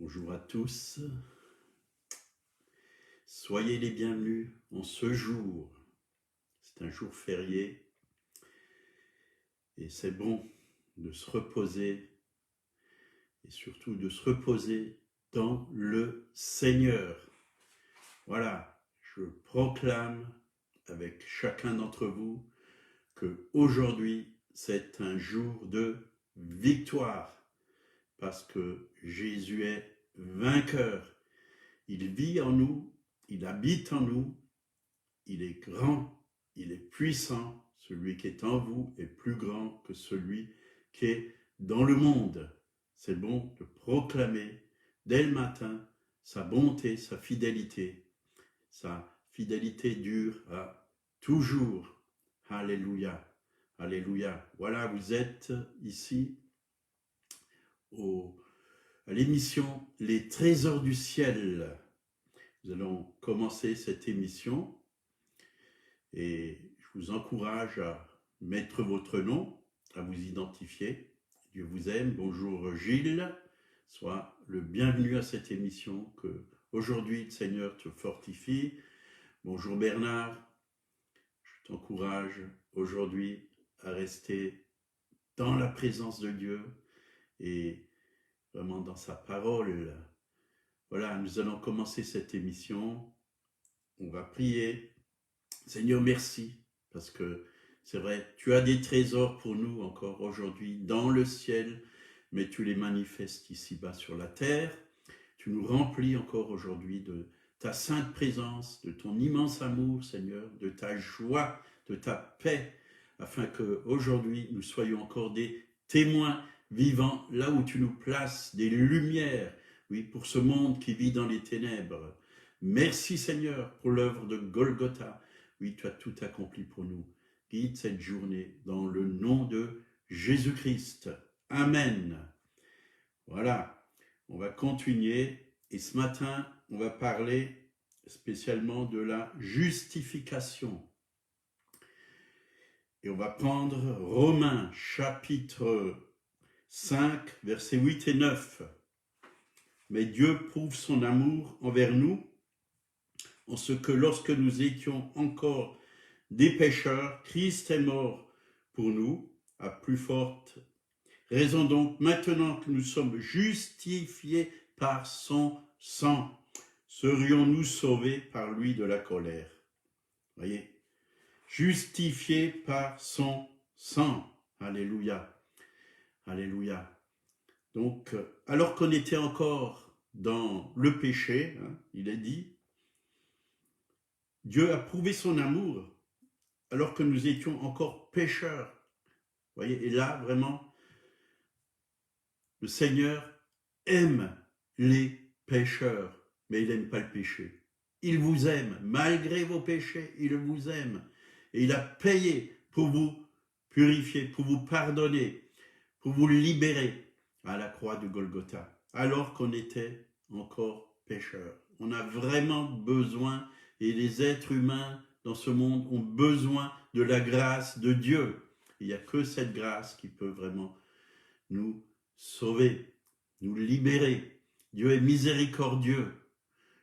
Bonjour à tous, soyez les bienvenus en ce jour. C'est un jour férié et c'est bon de se reposer et surtout de se reposer dans le Seigneur. Voilà, je proclame avec chacun d'entre vous que aujourd'hui c'est un jour de victoire parce que Jésus est vainqueur. Il vit en nous, il habite en nous, il est grand, il est puissant. Celui qui est en vous est plus grand que celui qui est dans le monde. C'est bon de proclamer dès le matin sa bonté, sa fidélité. Sa fidélité dure à toujours. Alléluia. Alléluia. Voilà, vous êtes ici à l'émission Les Trésors du Ciel. Nous allons commencer cette émission et je vous encourage à mettre votre nom, à vous identifier. Dieu vous aime. Bonjour Gilles, sois le bienvenu à cette émission, que aujourd'hui le Seigneur te fortifie. Bonjour Bernard, je t'encourage aujourd'hui à rester dans la présence de Dieu et vraiment dans sa parole. Voilà, nous allons commencer cette émission. On va prier. Seigneur, merci, parce que c'est vrai, tu as des trésors pour nous encore aujourd'hui dans le ciel, mais tu les manifestes ici-bas sur la terre. Tu nous remplis encore aujourd'hui de ta sainte présence, de ton immense amour, Seigneur, de ta joie, de ta paix, afin qu'aujourd'hui nous soyons encore des témoins vivants là où tu nous places, des lumières, oui, pour ce monde qui vit dans les ténèbres. Merci Seigneur pour l'œuvre de Golgotha. Oui, tu as tout accompli pour nous. Guide cette journée dans le nom de Jésus-Christ. Amen. Voilà, on va continuer et ce matin, on va parler spécialement de la justification. Et on va prendre Romains chapitre 5, versets 8 et 9. Mais Dieu prouve son amour envers nous en ce que lorsque nous étions encore des pécheurs, Christ est mort pour nous, à plus forte raison donc, maintenant que nous sommes justifiés par son sang, serions-nous sauvés par lui de la colère. Voyez, justifiés par son sang. Alléluia. Alléluia. Donc, alors qu'on était encore dans le péché, il est dit, Dieu a prouvé son amour alors que nous étions encore pécheurs. Vous voyez, et là, vraiment, le Seigneur aime les pécheurs, mais il n'aime pas le péché. Il vous aime, malgré vos péchés, il vous aime. Et il a payé pour vous purifier, pour vous pardonner, pour vous libérer à la croix de Golgotha, alors qu'on était encore pécheurs. On a vraiment besoin, et les êtres humains dans ce monde ont besoin de la grâce de Dieu. Il n'y a que cette grâce qui peut vraiment nous sauver, nous libérer. Dieu est miséricordieux,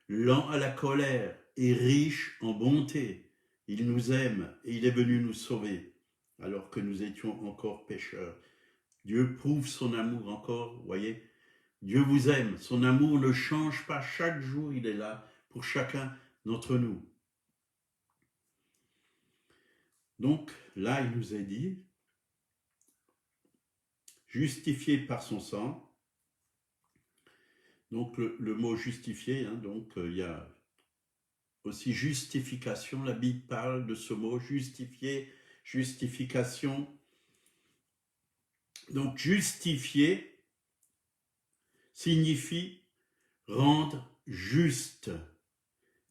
lent à la colère et riche en bonté. Il nous aime et il est venu nous sauver alors que nous étions encore pécheurs. Dieu prouve son amour encore, voyez. Dieu vous aime, son amour ne change pas, chaque jour il est là pour chacun d'entre nous. Donc là il nous est dit, justifié par son sang. Donc le mot justifié, donc il y a aussi justification, la Bible parle de ce mot justifié, justification. Donc justifier signifie rendre juste,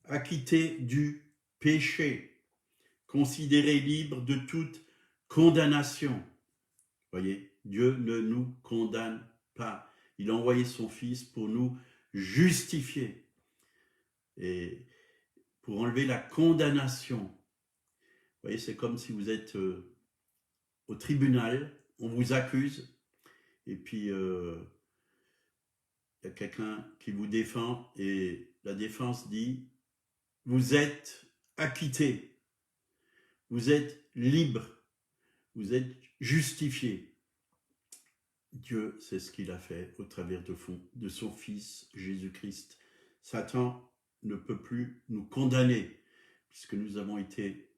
acquitter du péché, considérer libre de toute condamnation. Voyez, Dieu ne nous condamne pas. Il a envoyé son Fils pour nous justifier et pour enlever la condamnation. Vous voyez, c'est comme si vous êtes au tribunal, on vous accuse, et puis il y a quelqu'un qui vous défend et la défense dit « Vous êtes acquitté, vous êtes libre, vous êtes justifié. » Dieu, c'est ce qu'il a fait au travers de son Fils Jésus-Christ. Satan ne peut plus nous condamner puisque nous avons été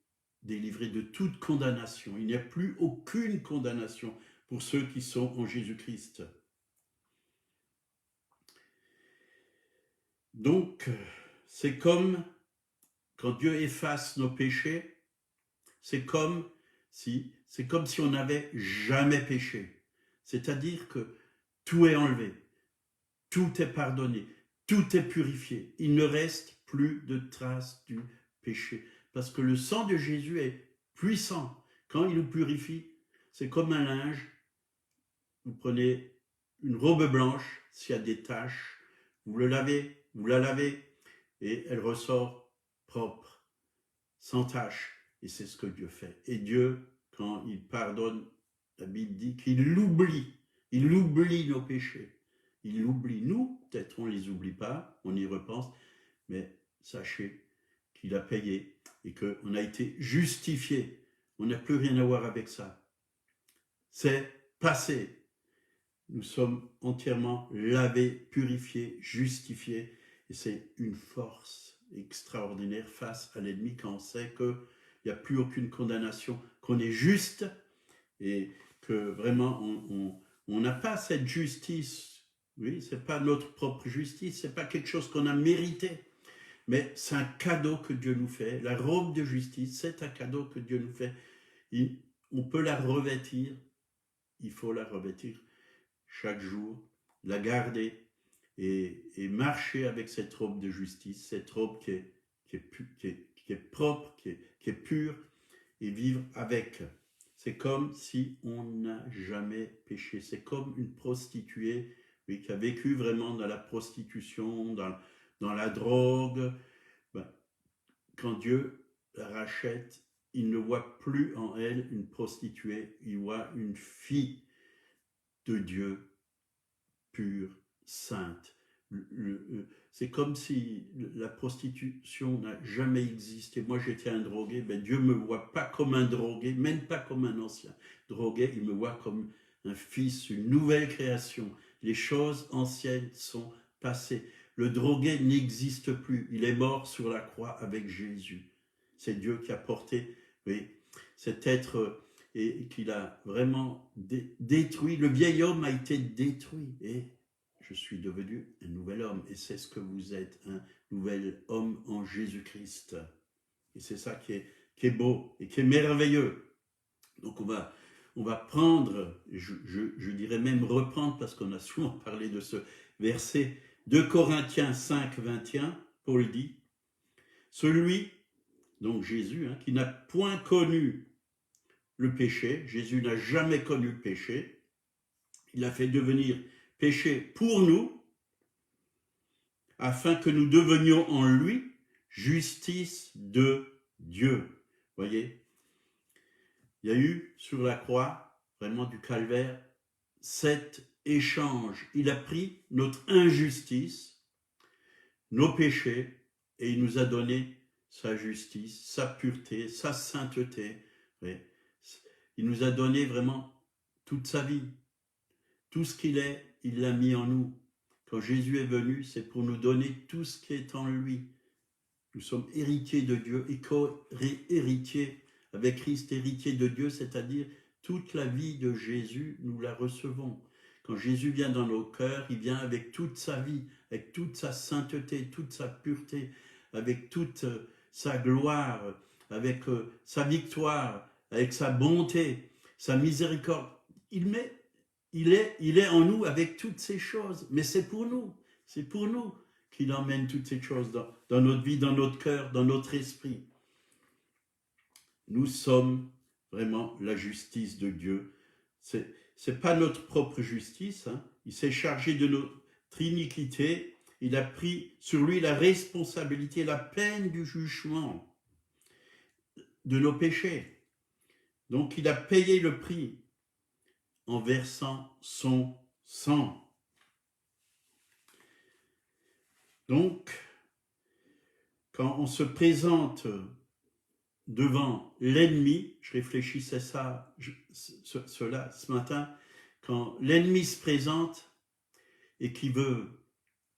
délivrés de toute condamnation. Il n'y a plus aucune condamnation pour ceux qui sont en Jésus-Christ. Donc, c'est comme quand Dieu efface nos péchés, c'est comme si on n'avait jamais péché. C'est-à-dire que tout est enlevé, tout est pardonné, tout est purifié. Il ne reste plus de traces du péché. Parce que le sang de Jésus est puissant. Quand il nous purifie, c'est comme un linge. Vous prenez une robe blanche, s'il y a des taches, vous la lavez, et elle ressort propre, sans tache. Et c'est ce que Dieu fait. Et Dieu, quand il pardonne, la Bible dit qu'il l'oublie. Il oublie nos péchés. Il l'oublie. Nous, peut-être on ne les oublie pas, on y repense, mais sachez qu'il a payé et qu'on a été justifié. On n'a plus rien à voir avec ça. C'est passé. Nous sommes entièrement lavés, purifiés, justifiés. Et c'est une force extraordinaire face à l'ennemi quand on sait qu'il n'y a plus aucune condamnation, qu'on est juste et que vraiment on n'a pas cette justice. Oui, ce n'est pas notre propre justice, ce n'est pas quelque chose qu'on a mérité. Mais c'est un cadeau que Dieu nous fait. La robe de justice, c'est un cadeau que Dieu nous fait. On peut la revêtir, il faut la revêtir chaque jour, la garder et marcher avec cette robe de justice, cette robe qui est propre, qui est pure, et vivre avec. C'est comme si on n'a jamais péché. C'est comme une prostituée, oui, qui a vécu vraiment dans la prostitution, dans la drogue. Quand Dieu la rachète, il ne voit plus en elle une prostituée, il voit une fille de Dieu, pure, sainte. C'est comme si la prostitution n'a jamais existé. Moi, j'étais un drogué, ben Dieu ne me voit pas comme un drogué, même pas comme un ancien drogué, il me voit comme un fils, une nouvelle création. Les choses anciennes sont passées. Le drogué n'existe plus, il est mort sur la croix avec Jésus. C'est Dieu qui a porté, oui, cet être et qu'il a vraiment détruit. Le vieil homme a été détruit et je suis devenu un nouvel homme. Et c'est ce que vous êtes, un nouvel homme en Jésus-Christ. Et c'est ça qui est beau et qui est merveilleux. Donc on va prendre, je dirais même reprendre, parce qu'on a souvent parlé de ce verset, 2 Corinthiens 5, 21, Paul dit, celui, donc Jésus, qui n'a point connu le péché, Jésus n'a jamais connu le péché, il a fait devenir péché pour nous, afin que nous devenions en lui justice de Dieu. Voyez, il y a eu sur la croix, vraiment du calvaire, cet échange. Il a pris notre injustice, nos péchés, et il nous a donné sa justice, sa pureté, sa sainteté. Il nous a donné vraiment toute sa vie. Tout ce qu'il est, il l'a mis en nous. Quand Jésus est venu, c'est pour nous donner tout ce qui est en lui. Nous sommes héritiers de Dieu et co-héritiers avec Christ, héritiers de Dieu, c'est-à-dire toute la vie de Jésus, nous la recevons. Quand Jésus vient dans nos cœurs, il vient avec toute sa vie, avec toute sa sainteté, toute sa pureté, avec toute sa gloire, avec sa victoire, avec sa bonté, sa miséricorde. Il est en nous avec toutes ces choses, mais c'est pour nous qu'il emmène toutes ces choses dans notre vie, dans notre cœur, dans notre esprit. Nous sommes vraiment la justice de Dieu. C'est pas notre propre justice, il s'est chargé de notre iniquité, il a pris sur lui la responsabilité, la peine du jugement de nos péchés. Donc il a payé le prix en versant son sang. Donc, quand on se présente devant l'ennemi, je réfléchissais cela ce matin, quand l'ennemi se présente et qui veut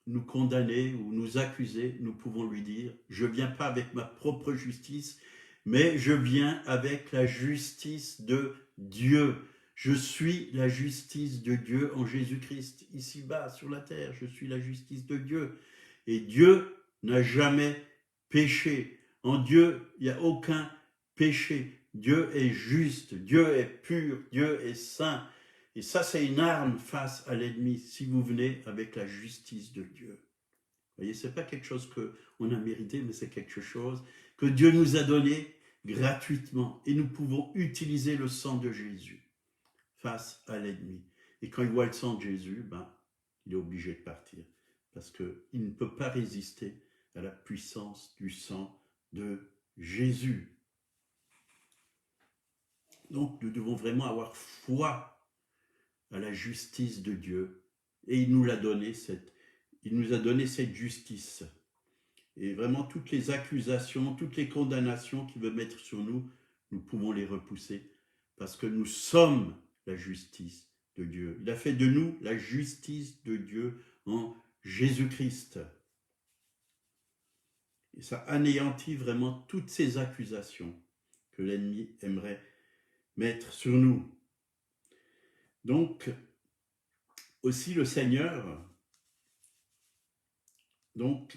nous condamner ou nous accuser, nous pouvons lui dire, je ne viens pas avec ma propre justice, mais je viens avec la justice de Dieu. Je suis la justice de Dieu en Jésus-Christ. Ici-bas, sur la terre, je suis la justice de Dieu. Et Dieu n'a jamais péché. En Dieu, il n'y a aucun péché. Dieu est juste, Dieu est pur, Dieu est saint. Et ça, c'est une arme face à l'ennemi, si vous venez avec la justice de Dieu. Vous voyez, ce n'est pas quelque chose qu'on a mérité, mais c'est quelque chose que Dieu nous a donné gratuitement. Et nous pouvons utiliser le sang de Jésus face à l'ennemi. Et quand il voit le sang de Jésus, il est obligé de partir. Parce qu'il ne peut pas résister à la puissance du sang de Jésus. Donc, nous devons vraiment avoir foi à la justice de Dieu. Et il nous a donné cette justice. Et vraiment, toutes les accusations, toutes les condamnations qu'il veut mettre sur nous, nous pouvons les repousser. Parce que nous sommes la justice de Dieu. Il a fait de nous la justice de Dieu en Jésus-Christ. Et ça anéantit vraiment toutes ces accusations que l'ennemi aimerait mettre sur nous. Donc, aussi le Seigneur, donc,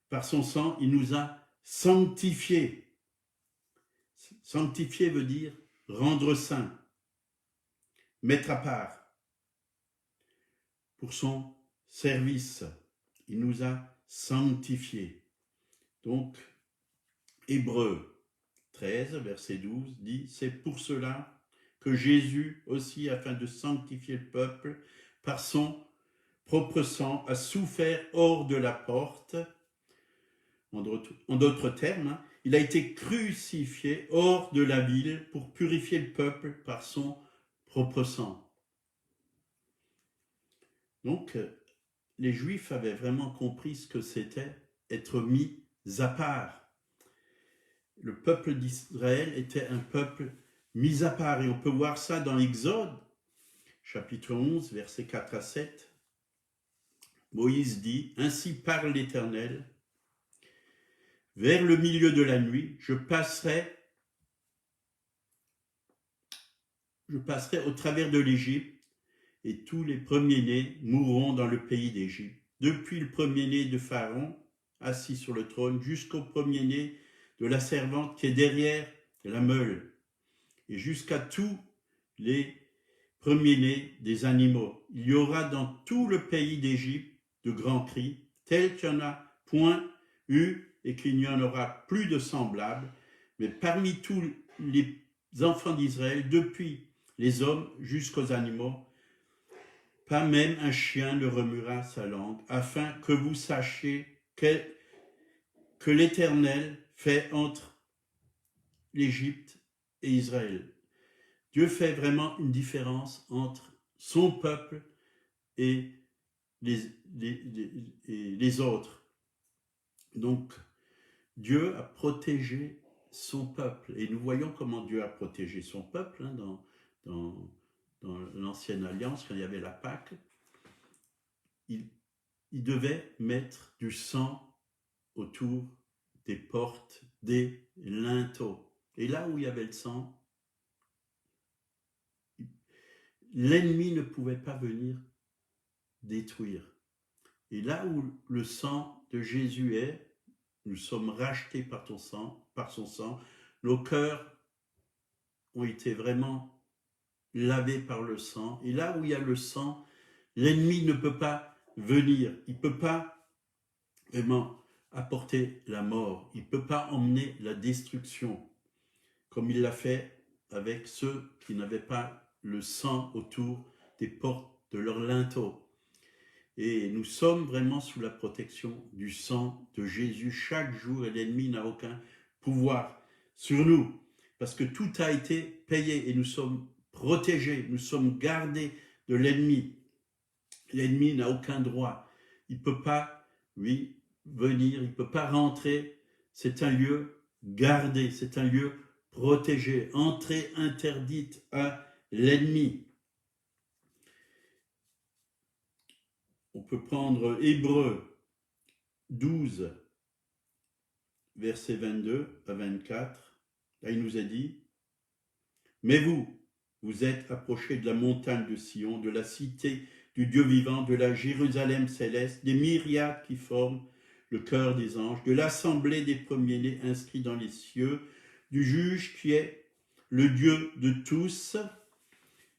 par son sang, il nous a sanctifiés. Sanctifier veut dire rendre saint, mettre à part pour son service. Il nous a sanctifiés. Donc, Hébreux 13, verset 12, dit « C'est pour cela que Jésus aussi, afin de sanctifier le peuple, par son propre sang, a souffert hors de la porte. » En d'autres termes, il a été crucifié hors de la ville pour purifier le peuple par son propre sang. Donc, les Juifs avaient vraiment compris ce que c'était être mis à part. Le peuple d'Israël était un peuple mis à part. Et on peut voir ça dans Exode, chapitre 11, versets 4 à 7. Moïse dit « Ainsi parle l'Éternel, vers le milieu de la nuit, je passerai au travers de l'Égypte, et tous les premiers-nés mourront dans le pays d'Égypte, depuis le premier-né de Pharaon, assis sur le trône, jusqu'au premier-né de la servante qui est derrière la meule, et jusqu'à tous les premiers-nés des animaux. Il y aura dans tout le pays d'Égypte de grands cris, tels qu'il n'y en a point eu et qu'il n'y en aura plus de semblables, mais parmi tous les enfants d'Israël, depuis les hommes jusqu'aux animaux, pas même un chien ne remuera sa langue, afin que vous sachiez que l'Éternel fait entre l'Égypte et Israël. Dieu fait vraiment une différence entre son peuple et les autres. Donc, Dieu a protégé son peuple. Et nous voyons comment Dieu a protégé son peuple dans l'Ancienne Alliance, quand il y avait la Pâque. Il devait mettre du sang autour des portes, des linteaux. Et là où il y avait le sang, l'ennemi ne pouvait pas venir détruire. Et là où le sang de Jésus est, nous sommes rachetés par son sang. Nos cœurs ont été vraiment lavés par le sang. Et là où il y a le sang, l'ennemi ne peut pas venir. Il ne peut pas vraiment apporter la mort. Il ne peut pas emmener la destruction, comme il l'a fait avec ceux qui n'avaient pas le sang autour des portes de leur linteau. Et nous sommes vraiment sous la protection du sang de Jésus chaque jour, et l'ennemi n'a aucun pouvoir sur nous, parce que tout a été payé et nous sommes protégés, nous sommes gardés de l'ennemi. L'ennemi n'a aucun droit, il ne peut pas oui, venir, il ne peut pas rentrer. C'est un lieu gardé, c'est un lieu protégé, entrée interdite à l'ennemi. On peut prendre Hébreux 12, versets 22 à 24. Là, il nous a dit, « Mais vous êtes approchés de la montagne de Sion, de la cité du Dieu vivant, de la Jérusalem céleste, des myriades qui forment le cœur des anges, de l'assemblée des premiers-nés inscrits dans les cieux, du juge qui est le Dieu de tous,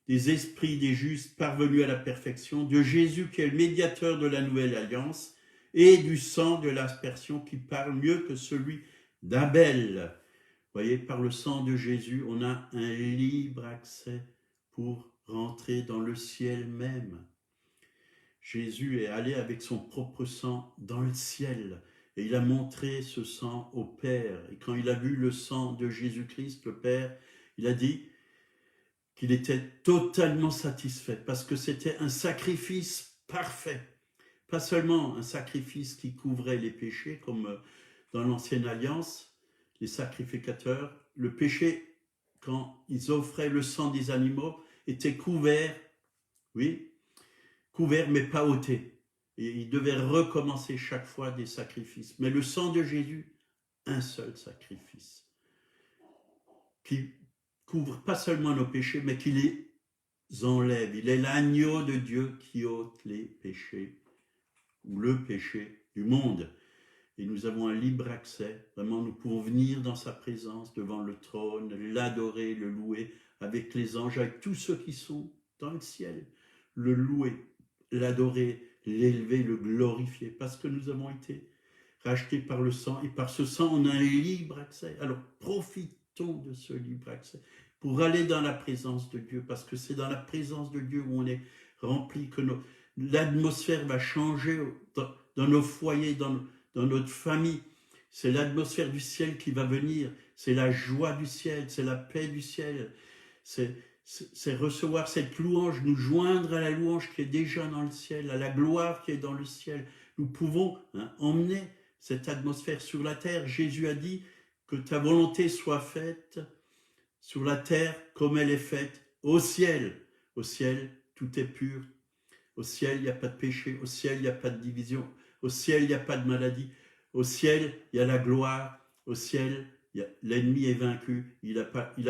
des esprits des justes parvenus à la perfection, de Jésus qui est le médiateur de la nouvelle alliance, et du sang de l'aspersion qui parle mieux que celui d'Abel. » Vous voyez, par le sang de Jésus, on a un libre accès pour rentrer dans le ciel même. Jésus est allé avec son propre sang dans le ciel et il a montré ce sang au Père. Et quand il a vu le sang de Jésus-Christ, le Père, il a dit qu'il était totalement satisfait parce que c'était un sacrifice parfait. Pas seulement un sacrifice qui couvrait les péchés comme dans l'Ancienne Alliance, les sacrificateurs, le péché, quand ils offraient le sang des animaux, était couvert, oui, couvert mais pas ôté. Et ils devaient recommencer chaque fois des sacrifices. Mais le sang de Jésus, un seul sacrifice, qui couvre pas seulement nos péchés, mais qui les enlève. Il est l'agneau de Dieu qui ôte les péchés, ou le péché du monde. Et nous avons un libre accès. Vraiment, nous pouvons venir dans sa présence, devant le trône, l'adorer, le louer, avec les anges, avec tous ceux qui sont dans le ciel. Le louer, l'adorer, l'élever, le glorifier, parce que nous avons été rachetés par le sang. Et par ce sang, on a un libre accès. Alors, profitons de ce libre accès pour aller dans la présence de Dieu, parce que c'est dans la présence de Dieu où on est rempli, que l'atmosphère va changer dans nos foyers, dans notre famille. C'est l'atmosphère du ciel qui va venir, c'est la joie du ciel, c'est la paix du ciel, c'est recevoir cette louange, nous joindre à la louange qui est déjà dans le ciel, à la gloire qui est dans le ciel. Nous pouvons emmener cette atmosphère sur la terre. Jésus a dit que ta volonté soit faite sur la terre comme elle est faite au ciel. Au ciel, tout est pur. Au ciel, il n'y a pas de péché. Au ciel, il n'y a pas de division. Au ciel, il n'y a pas de maladie. Au ciel, il y a la gloire. Au ciel, l'ennemi est vaincu. Il n'a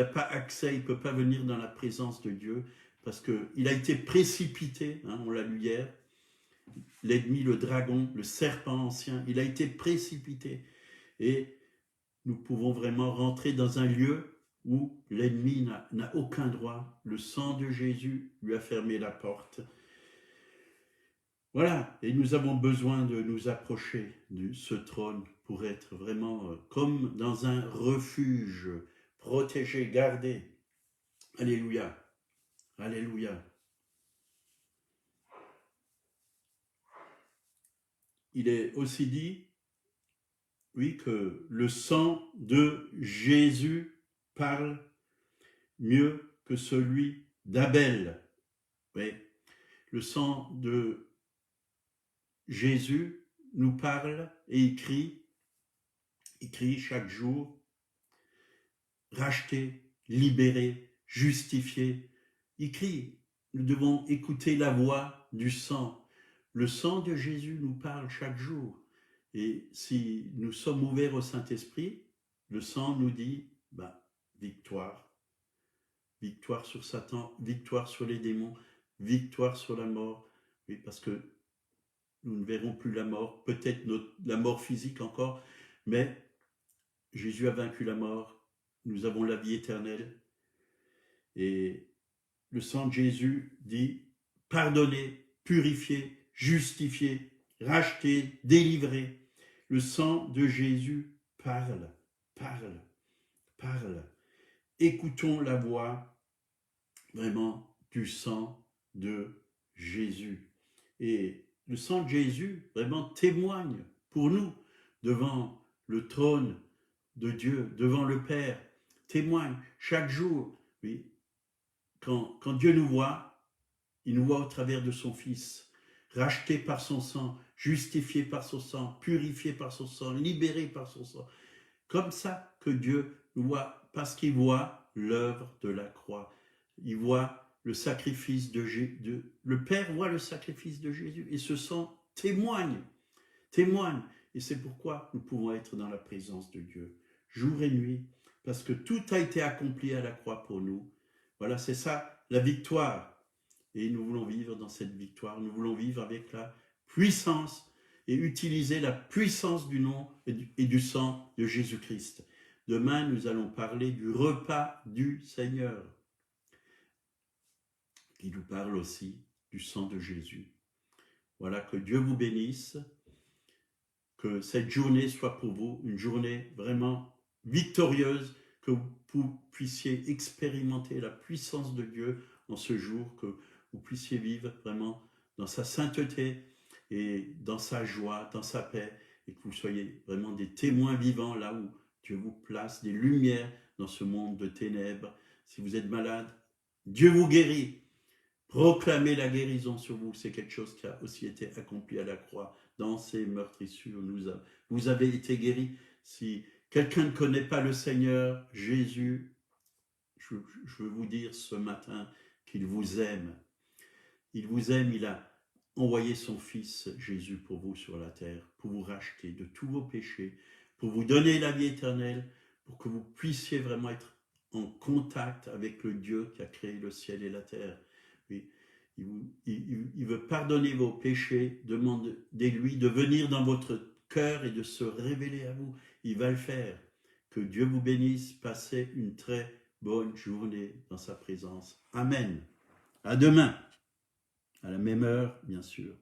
pas accès, il ne peut pas venir dans la présence de Dieu parce qu'il a été précipité, on l'a lu hier. L'ennemi, le dragon, le serpent ancien, il a été précipité. Et nous pouvons vraiment rentrer dans un lieu où l'ennemi n'a aucun droit. Le sang de Jésus lui a fermé la porte. Voilà, et nous avons besoin de nous approcher de ce trône pour être vraiment comme dans un refuge, protégé, gardé. Alléluia, alléluia. Il est aussi dit, oui, que le sang de Jésus parle mieux que celui d'Abel. Oui, le sang de Jésus nous parle et il crie chaque jour, racheté, libéré, justifié. Il crie, nous devons écouter la voix du sang. Le sang de Jésus nous parle chaque jour. Et si nous sommes ouverts au Saint-Esprit, le sang nous dit, victoire. Victoire sur Satan, victoire sur les démons, victoire sur la mort. Oui, parce que nous ne verrons plus la mort, peut-être la mort physique encore, mais Jésus a vaincu la mort, nous avons la vie éternelle. Et le sang de Jésus dit pardonner, purifier, justifier, racheter, délivrer. Le sang de Jésus parle. Écoutons la voix vraiment du sang de Jésus. Et le sang de Jésus vraiment témoigne pour nous devant le trône de Dieu, devant le Père, témoigne chaque jour. Oui, quand Dieu nous voit, il nous voit au travers de son Fils. rachetés par son sang, justifiés par son sang, purifiés par son sang, libérés par son sang. Comme ça que Dieu nous voit, parce qu'il voit l'œuvre de la croix. Il voit le sacrifice de Jésus. Le Père voit le sacrifice de Jésus et ce sang témoigne. Et c'est pourquoi nous pouvons être dans la présence de Dieu, jour et nuit, parce que tout a été accompli à la croix pour nous. Voilà, c'est ça, la victoire. Et nous voulons vivre dans cette victoire. Nous voulons vivre avec la puissance et utiliser la puissance du nom et du sang de Jésus-Christ. Demain, nous allons parler du repas du Seigneur, qui nous parle aussi du sang de Jésus. Voilà, que Dieu vous bénisse, que cette journée soit pour vous une journée vraiment victorieuse, que vous puissiez expérimenter la puissance de Dieu en ce jour, que vous puissiez vivre vraiment dans sa sainteté et dans sa joie, dans sa paix, et que vous soyez vraiment des témoins vivants là où Dieu vous place, des lumières dans ce monde de ténèbres. Si vous êtes malade, Dieu vous guérit. Proclamez la guérison sur vous, c'est quelque chose qui a aussi été accompli à la croix. Dans ces meurtrissures, vous avez été guéris. Si quelqu'un ne connaît pas le Seigneur, Jésus, je veux vous dire ce matin qu'il vous aime. Il vous aime, il a envoyé son Fils Jésus pour vous sur la terre, pour vous racheter de tous vos péchés, pour vous donner la vie éternelle, pour que vous puissiez vraiment être en contact avec le Dieu qui a créé le ciel et la terre. Oui, il veut pardonner vos péchés, demandez-lui de venir dans votre cœur et de se révéler à vous. Il va le faire. Que Dieu vous bénisse, passez une très bonne journée dans sa présence. Amen. À demain, à la même heure, bien sûr.